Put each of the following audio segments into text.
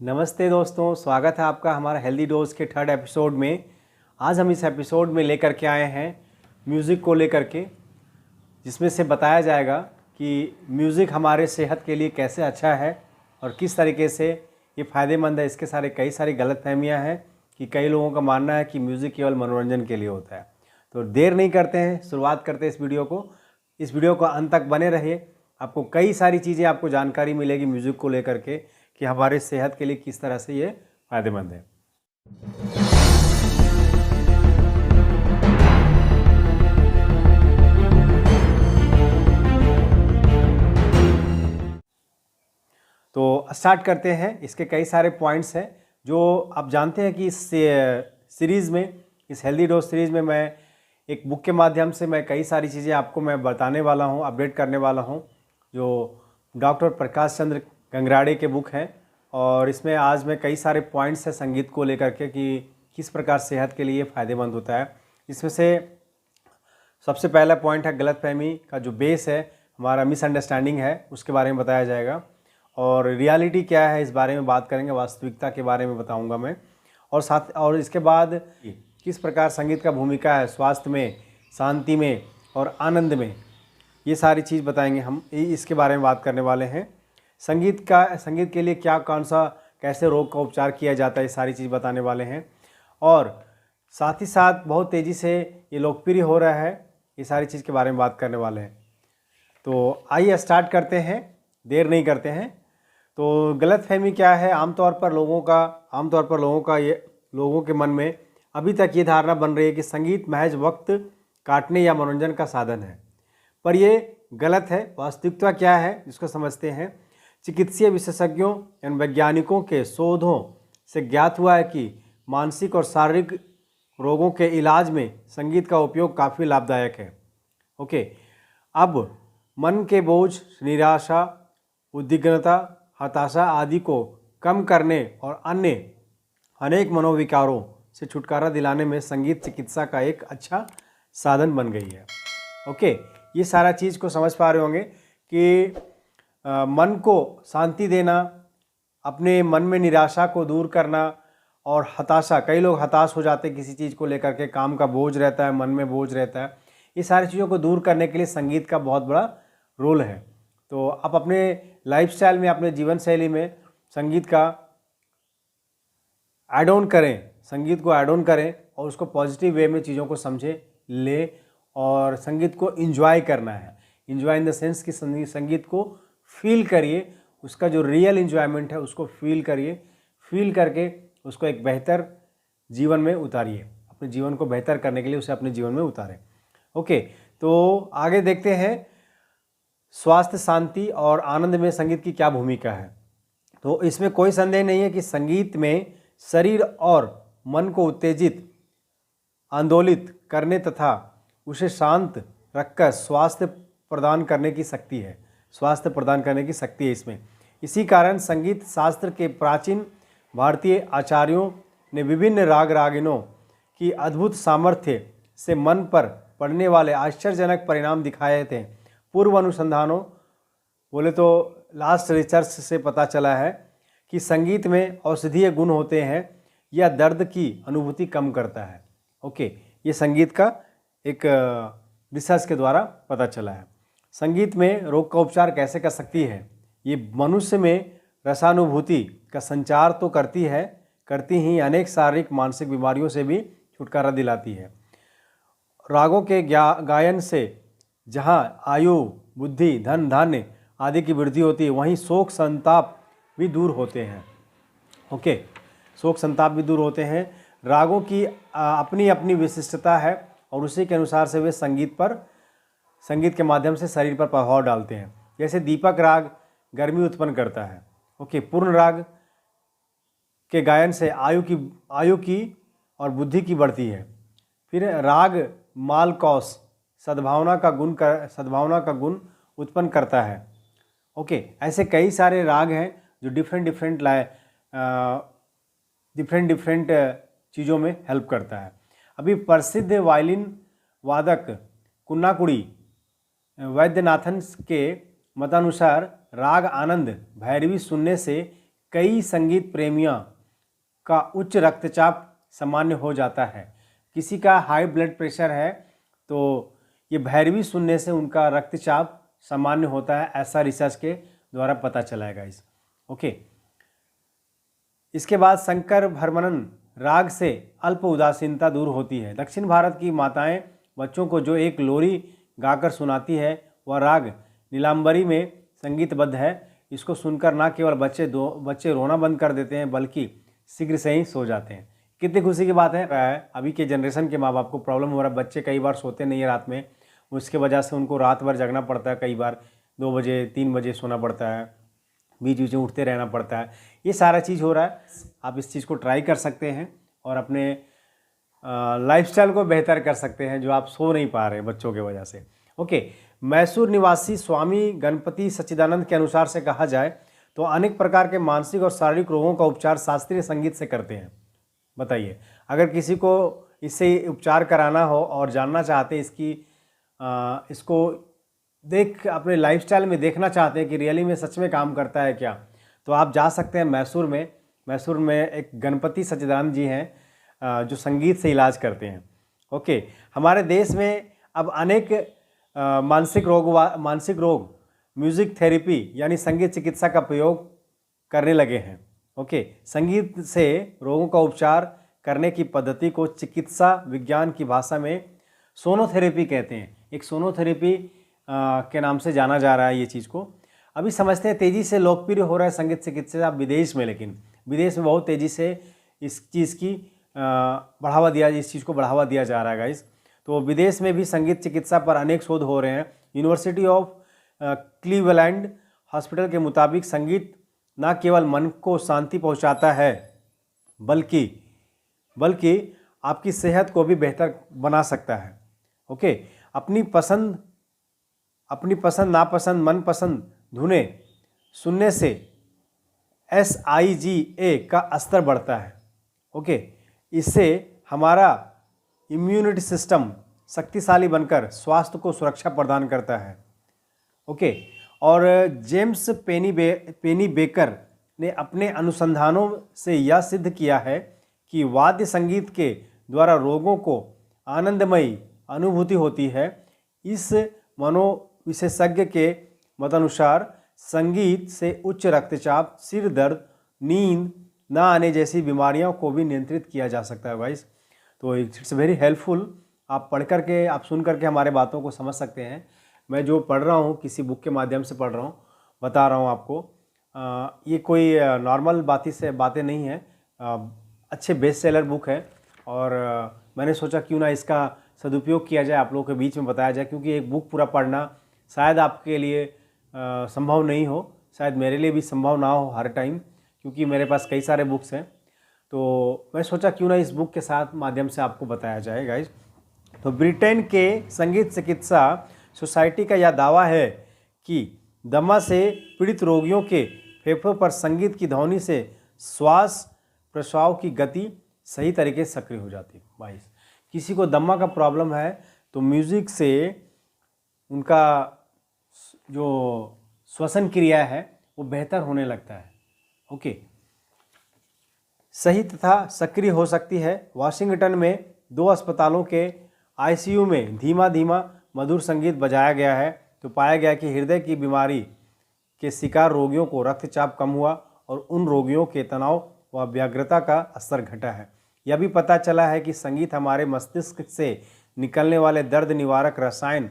नमस्ते दोस्तों, स्वागत है आपका हमारा हेल्दी डोज के थर्ड एपिसोड में। आज हम इस एपिसोड में लेकर के आए हैं म्यूज़िक को लेकर के, जिसमें से बताया जाएगा कि म्यूज़िक हमारे सेहत के लिए कैसे अच्छा है और किस तरीके से ये फ़ायदेमंद है। इसके कई सारी गलतफहमियां हैं कि कई लोगों का मानना है कि म्यूज़िक केवल मनोरंजन के लिए होता है। तो देर नहीं करते हैं, शुरुआत करते हैं इस वीडियो को। इस वीडियो को अंत तक बने रहिए, आपको कई सारी चीज़ें आपको जानकारी मिलेगी म्यूज़िक को लेकर के कि हमारे सेहत के लिए किस तरह से ये फ़ायदेमंद है। तो स्टार्ट करते हैं। इसके कई सारे पॉइंट्स हैं जो आप जानते हैं कि इस सीरीज़ में, इस हेल्दी डोज सीरीज़ में मैं एक बुक के माध्यम से मैं कई सारी चीज़ें आपको मैं बताने वाला हूँ, अपडेट करने वाला हूँ, जो डॉक्टर प्रकाश चंद्र गंगराड़े के बुक है। और इसमें आज मैं कई सारे पॉइंट्स हैं संगीत को लेकर के कि किस प्रकार सेहत के लिए फ़ायदेमंद होता है। इसमें से सबसे पहला पॉइंट है गलतफहमी का जो बेस है, हमारा मिसअंडरस्टैंडिंग है, उसके बारे में बताया जाएगा। और रियलिटी क्या है इस बारे में बात करेंगे, वास्तविकता के बारे में बताऊंगा मैं। और इसके बाद किस प्रकार संगीत का भूमिका है स्वास्थ्य में, शांति में और आनंद में, ये सारी चीज़ बताएंगे हम। इसके बारे में बात करने वाले हैं। संगीत के लिए कैसे रोग का उपचार किया जाता है, ये सारी चीज़ बताने वाले हैं। और साथ ही साथ बहुत तेज़ी से ये लोकप्रिय हो रहा है, ये सारी चीज़ के बारे में बात करने वाले हैं। तो आइए स्टार्ट करते हैं, देर नहीं करते हैं। तो गलतफहमी क्या है? आमतौर पर लोगों के मन में अभी तक ये धारणा बन रही है कि संगीत महज वक्त काटने या मनोरंजन का साधन है, पर ये गलत है। वास्तविकता क्या है इसको समझते हैं। चिकित्सीय विशेषज्ञों एवं वैज्ञानिकों के शोधों से ज्ञात हुआ है कि मानसिक और शारीरिक रोगों के इलाज में संगीत का उपयोग काफ़ी लाभदायक है। ओके, अब मन के बोझ, निराशा, उद्विग्नता, हताशा आदि को कम करने और अन्य अनेक मनोविकारों से छुटकारा दिलाने में संगीत चिकित्सा का एक अच्छा साधन बन गई है। ओके, ये सारा चीज़ को समझ पा रहे होंगे कि मन को शांति देना, अपने मन में निराशा को दूर करना और हताशा, कई लोग हताश हो जाते हैं किसी चीज़ को लेकर के, काम का बोझ रहता है, मन में बोझ रहता है, ये सारी चीज़ों को दूर करने के लिए संगीत का बहुत बड़ा रोल है। तो आप अपने लाइफस्टाइल में, अपने जीवन शैली में संगीत का ऐड ऑन करें, संगीत को ऐड ऑन करें और उसको पॉजिटिव वे में चीज़ों को समझे ले, और संगीत को एंजॉय करना है। एंजॉय इन द सेंस कि संगीत को फील करिए, उसका जो रियल एंजॉयमेंट है उसको फील करिए, फील करके उसको एक बेहतर जीवन में उतारिए, अपने जीवन को बेहतर करने के लिए उसे अपने जीवन में उतारें। ओके, तो आगे देखते हैं स्वास्थ्य, शांति और आनंद में संगीत की क्या भूमिका है। तो इसमें कोई संदेह नहीं है कि संगीत में शरीर और मन को उत्तेजित, आंदोलित करने तथा उसे शांत रखकर स्वास्थ्य प्रदान करने की शक्ति है इसमें। इसी कारण संगीत शास्त्र के प्राचीन भारतीय आचार्यों ने विभिन्न राग रागिनों की अद्भुत सामर्थ्य से मन पर पड़ने वाले आश्चर्यजनक परिणाम दिखाए थे। पूर्व अनुसंधानों बोले तो लास्ट रिसर्च से पता चला है कि संगीत में औषधीय गुण होते हैं, यह दर्द की अनुभूति कम करता है। ओके, ये संगीत का एक रिसर्च के द्वारा पता चला है। संगीत में रोग का उपचार कैसे कर सकती है? ये मनुष्य में रसानुभूति का संचार तो करती ही अनेक शारीरिक मानसिक बीमारियों से भी छुटकारा दिलाती है। रागों के गायन से जहाँ आयु, बुद्धि, धन धान्य आदि की वृद्धि होती है, वहीं शोक संताप भी दूर होते हैं। ओके, शोक संताप भी दूर होते हैं। रागों की अपनी अपनी विशिष्टता है और उसी के अनुसार से वे संगीत के माध्यम से शरीर पर प्रभाव डालते हैं। जैसे दीपक राग गर्मी उत्पन्न करता है। ओके, पूर्ण राग के गायन से आयु की और बुद्धि की बढ़ती है। फिर राग मालकौस सद्भावना का गुण उत्पन्न करता है। ओके, ऐसे कई सारे राग हैं जो डिफरेंट चीज़ों में हेल्प करता है। अभी प्रसिद्ध वायलिन वादक कुन्नाकुड़ी वैद्यनाथन के मतानुसार राग आनंद भैरवी सुनने से कई संगीत प्रेमियों का उच्च रक्तचाप सामान्य हो जाता है। किसी का हाई ब्लड प्रेशर है तो ये भैरवी सुनने से उनका रक्तचाप सामान्य होता है, ऐसा रिसर्च के द्वारा पता चला है गाइस। ओके, इसके बाद शंकर भरमनन राग से अल्प उदासीनता दूर होती है। दक्षिण भारत की माताएं बच्चों को जो एक लोरी गाकर सुनाती है वह राग नीलांबरी में संगीतबद्ध है। इसको सुनकर ना केवल बच्चे रोना बंद कर देते हैं बल्कि शीघ्र से ही सो जाते हैं। कितनी खुशी की बात है। अभी के जनरेशन के माँ बाप को प्रॉब्लम हो रहा है, बच्चे कई बार सोते नहीं है रात में, उसके वजह से उनको रात भर जगना पड़ता है, कई बार 2 बजे 3 बजे सोना पड़ता है, बीच बीच में उठते रहना पड़ता है। ये सारा चीज़ हो रहा है। आप इस चीज़ को ट्राई कर सकते हैं और अपने लाइफस्टाइल को बेहतर कर सकते हैं जो आप सो नहीं पा रहे बच्चों की वजह से। ओके, मैसूर निवासी स्वामी गणपति सच्चिदानंद के अनुसार से कहा जाए तो अनेक प्रकार के मानसिक और शारीरिक रोगों का उपचार शास्त्रीय संगीत से करते हैं। बताइए, अगर किसी को इससे उपचार कराना हो और जानना चाहते हैं इसको देख अपने लाइफस्टाइल में देखना चाहते हैं कि रियली में सच में काम करता है क्या, तो आप जा सकते हैं मैसूर में एक गणपति सच्चिदानंद जी हैं जो संगीत से इलाज करते हैं। ओके, हमारे देश में अब अनेक मानसिक रोग म्यूजिक थेरेपी यानी संगीत चिकित्सा का प्रयोग करने लगे हैं। ओके, संगीत से रोगों का उपचार करने की पद्धति को चिकित्सा विज्ञान की भाषा में सोनोथेरेपी कहते हैं। एक सोनोथेरेपी के नाम से जाना जा रहा है ये चीज़ को। अभी समझते हैं तेज़ी से लोकप्रिय हो रहा है संगीत चिकित्सा विदेश में, लेकिन विदेश में बहुत तेज़ी से इस चीज़ को बढ़ावा दिया जा रहा है गाइस। तो विदेश में भी संगीत चिकित्सा पर अनेक शोध हो रहे हैं। यूनिवर्सिटी ऑफ क्लीवलैंड हॉस्पिटल के मुताबिक संगीत न केवल मन को शांति पहुंचाता है बल्कि आपकी सेहत को भी बेहतर बना सकता है। ओके, अपनी पसंद नापसंद मनपसंद धुनें सुनने से SIGA का स्तर बढ़ता है। ओके, इससे हमारा इम्यूनिटी सिस्टम शक्तिशाली बनकर स्वास्थ्य को सुरक्षा प्रदान करता है। ओके, और जेम्स पेनी बेकर ने अपने अनुसंधानों से यह सिद्ध किया है कि वाद्य संगीत के द्वारा रोगों को आनंदमयी अनुभूति होती है। इस मनोविशेषज्ञ के मतानुसार संगीत से उच्च रक्तचाप, सिर दर्द, नींद न आने जैसी बीमारियों को भी नियंत्रित किया जा सकता है गाइस। तो इट्स वेरी हेल्पफुल। आप पढ़ करके, आप सुन करके हमारे बातों को समझ सकते हैं। मैं जो पढ़ रहा हूँ किसी बुक के माध्यम से पढ़ रहा हूँ, बता रहा हूँ आपको। ये कोई नॉर्मल बातें नहीं है, अच्छे बेस्ट सेलर बुक है और मैंने सोचा क्यों ना इसका सदुपयोग किया जाए, आप लोगों के बीच में बताया जाए, क्योंकि एक बुक पूरा पढ़ना शायद आपके लिए संभव नहीं हो, शायद मेरे लिए भी संभव ना हो हर टाइम, क्योंकि मेरे पास कई सारे बुक्स हैं। तो मैं सोचा क्यों ना इस बुक के साथ माध्यम से आपको बताया जाए गाइज। तो ब्रिटेन के संगीत चिकित्सा सोसाइटी का यह दावा है कि दमा से पीड़ित रोगियों के फेफड़ों पर संगीत की ध्वनि से श्वास प्रश्वास की गति सही तरीके से सक्रिय हो जाती है। बाईस, किसी को दमा का प्रॉब्लम है तो म्यूज़िक से उनका जो श्वसन क्रिया है वो बेहतर होने लगता है। ओके, सही तथा सक्रिय हो सकती है। वाशिंगटन में 2 अस्पतालों के ICU में धीमा धीमा मधुर संगीत बजाया गया है तो पाया गया कि हृदय की बीमारी के शिकार रोगियों को रक्तचाप कम हुआ और उन रोगियों के तनाव व व्यग्रता का स्तर घटा है। यह भी पता चला है कि संगीत हमारे मस्तिष्क से निकलने वाले दर्द निवारक रसायन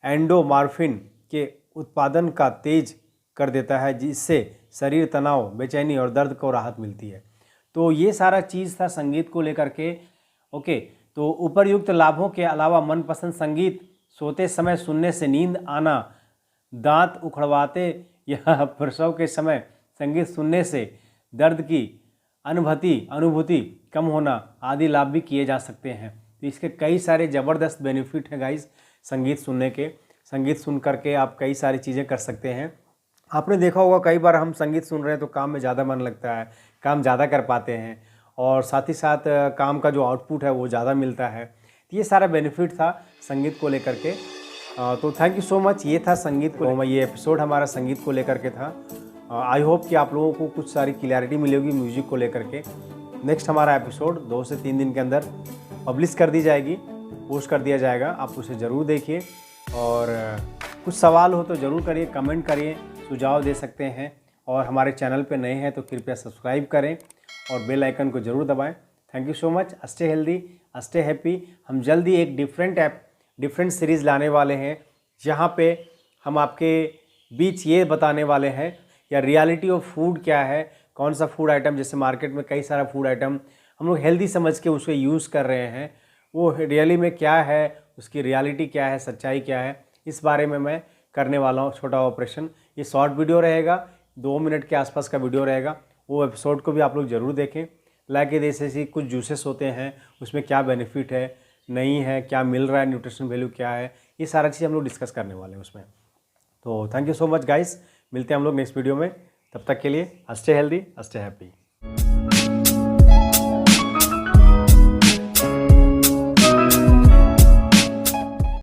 एंडोमार्फिन के उत्पादन का तेज कर देता है, जिससे शरीर तनाव, बेचैनी और दर्द को राहत मिलती है। तो ये सारा चीज़ था संगीत को लेकर के। ओके, तो उपरयुक्त लाभों के अलावा मनपसंद संगीत सोते समय सुनने से नींद आना, दांत उखड़वाते या प्रसव के समय संगीत सुनने से दर्द की अनुभूति कम होना आदि लाभ भी किए जा सकते हैं। तो इसके कई सारे ज़बरदस्त बेनिफिट हैं गाइस संगीत सुनने के। संगीत सुन करके आप कई सारी चीज़ें कर सकते हैं। आपने देखा होगा कई बार हम संगीत सुन रहे हैं तो काम में ज़्यादा मन लगता है, काम ज़्यादा कर पाते हैं और साथ ही साथ काम का जो आउटपुट है वो ज़्यादा मिलता है। तो ये सारा बेनिफिट था संगीत को लेकर के। तो थैंक यू सो मच। ये था संगीत को, ये एपिसोड हमारा संगीत को लेकर के था। आई होप कि आप लोगों को कुछ सारी क्लैरिटी मिलेगी म्यूज़िक को लेकर के। नेक्स्ट हमारा एपिसोड 2 से 3 दिन के अंदर पब्लिश कर दी जाएगी, पोस्ट कर दिया जाएगा। आप उसे ज़रूर देखिए और कुछ सवाल हो तो ज़रूर करिए, कमेंट करिए, सुझाव दे सकते हैं। और हमारे चैनल पे नए हैं तो कृपया सब्सक्राइब करें और बेल आइकन को ज़रूर दबाएं। Thank you so much. Stay healthy, stay happy. हम जल्दी एक डिफरेंट सीरीज़ लाने वाले हैं, जहाँ पे हम आपके बीच ये बताने वाले हैं या रियलिटी ऑफ फूड क्या है, कौन सा फूड आइटम, जैसे मार्केट में कई सारा फूड आइटम हम लोग हेल्दी समझ के उसको यूज़ कर रहे हैं, वो रियली में क्या है, उसकी रियलिटी क्या है, सच्चाई क्या है, इस बारे में मैं करने वाला हूँ छोटा ऑपरेशन। ये शॉर्ट वीडियो रहेगा, 2 मिनट के आसपास का वीडियो रहेगा। वो एपिसोड को भी आप लोग ज़रूर देखें। लाइक जैसे कुछ जूसेस होते हैं, उसमें क्या बेनिफिट है, नहीं है, क्या मिल रहा है, न्यूट्रिशन वैल्यू क्या है, ये सारा चीज़ हम लोग डिस्कस करने वाले हैं उसमें। तो thank you so much guys, मिलते हैं हम लोग नेक्स्ट वीडियो में। तब तक के लिए स्टे हेल्दी, स्टे हैप्पी।